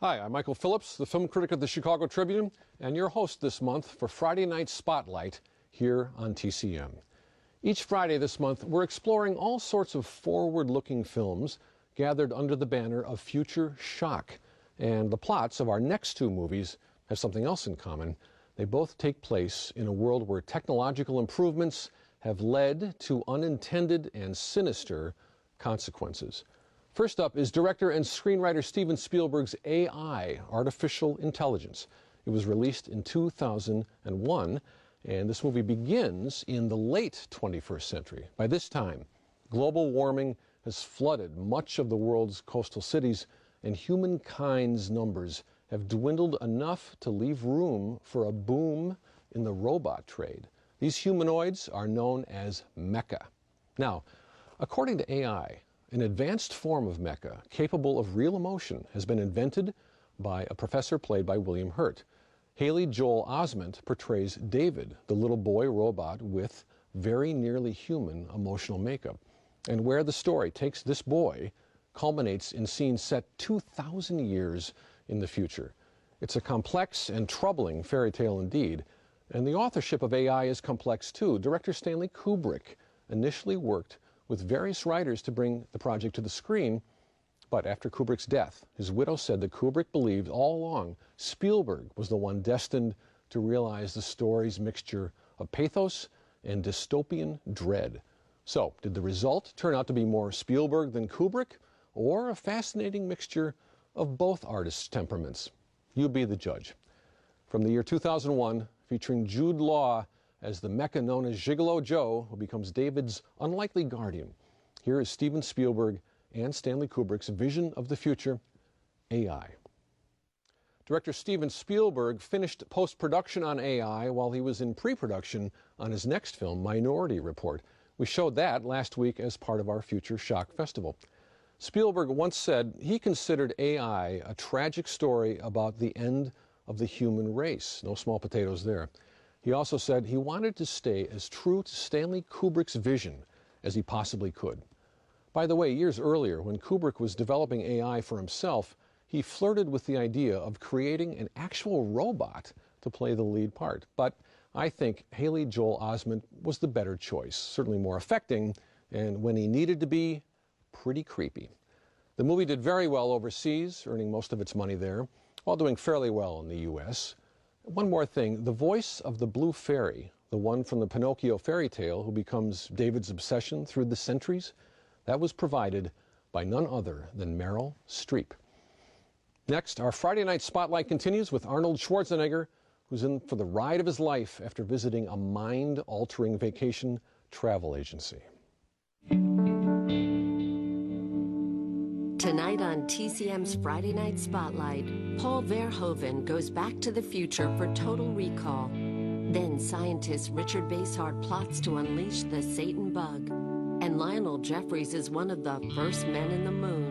Hi, I'm Michael Phillips, the film critic of the Chicago Tribune, and your host this month for Friday Night Spotlight here on TCM. Each Friday this month, we're exploring all sorts of forward-looking films gathered under the banner of Future Shock. And the plots of our next two movies have something else in common. They both take place in a world where technological improvements have led to unintended and sinister consequences. First up is director and screenwriter Steven Spielberg's AI, Artificial Intelligence. It was released in 2001, and this movie begins in the late 21st century. By this time, global warming has flooded much of the world's coastal cities, and humankind's numbers have dwindled enough to leave room for a boom in the robot trade. These humanoids are known as mecha. Now, according to AI, an advanced form of mecha, capable of real emotion, has been invented by a professor played by William Hurt. Haley Joel Osment portrays David, the little boy robot with very nearly human emotional makeup. And where the story takes this boy culminates in scenes set 2,000 years in the future. It's a complex and troubling fairy tale indeed. And the authorship of AI is complex too. Director Stanley Kubrick initially worked with various writers to bring the project to the screen, but after Kubrick's death, his widow said that Kubrick believed all along Spielberg was the one destined to realize the story's mixture of pathos and dystopian dread. So, did the result turn out to be more Spielberg than Kubrick, or a fascinating mixture of both artists' temperaments? You be the judge. From the year 2001, featuring Jude Law as the mecha known as Gigolo Joe, who becomes David's unlikely guardian. Here is Steven Spielberg and Stanley Kubrick's vision of the future, AI. Director Steven Spielberg finished post-production on AI while he was in pre-production on his next film, Minority Report. We showed that last week as part of our Future Shock Festival. Spielberg once said he considered AI a tragic story about the end of the human race. No small potatoes there. He also said he wanted to stay as true to Stanley Kubrick's vision as he possibly could. By the way, years earlier, when Kubrick was developing AI for himself, he flirted with the idea of creating an actual robot to play the lead part. But I think Haley Joel Osment was the better choice, certainly more affecting, and when he needed to be, pretty creepy. The movie did very well overseas, earning most of its money there, while doing fairly well in the U.S. One more thing, the voice of the Blue Fairy, the one from the Pinocchio fairy tale who becomes David's obsession through the centuries, that was provided by none other than Meryl Streep. Next, our Friday Night Spotlight continues with Arnold Schwarzenegger, who's in for the ride of his life after visiting a mind-altering vacation travel agency. Tonight on TCM's Friday Night Spotlight, Paul Verhoeven goes back to the future for Total Recall. Then scientist Richard Basehart plots to unleash the Satan bug. And Lionel Jeffries is one of the first men in the moon.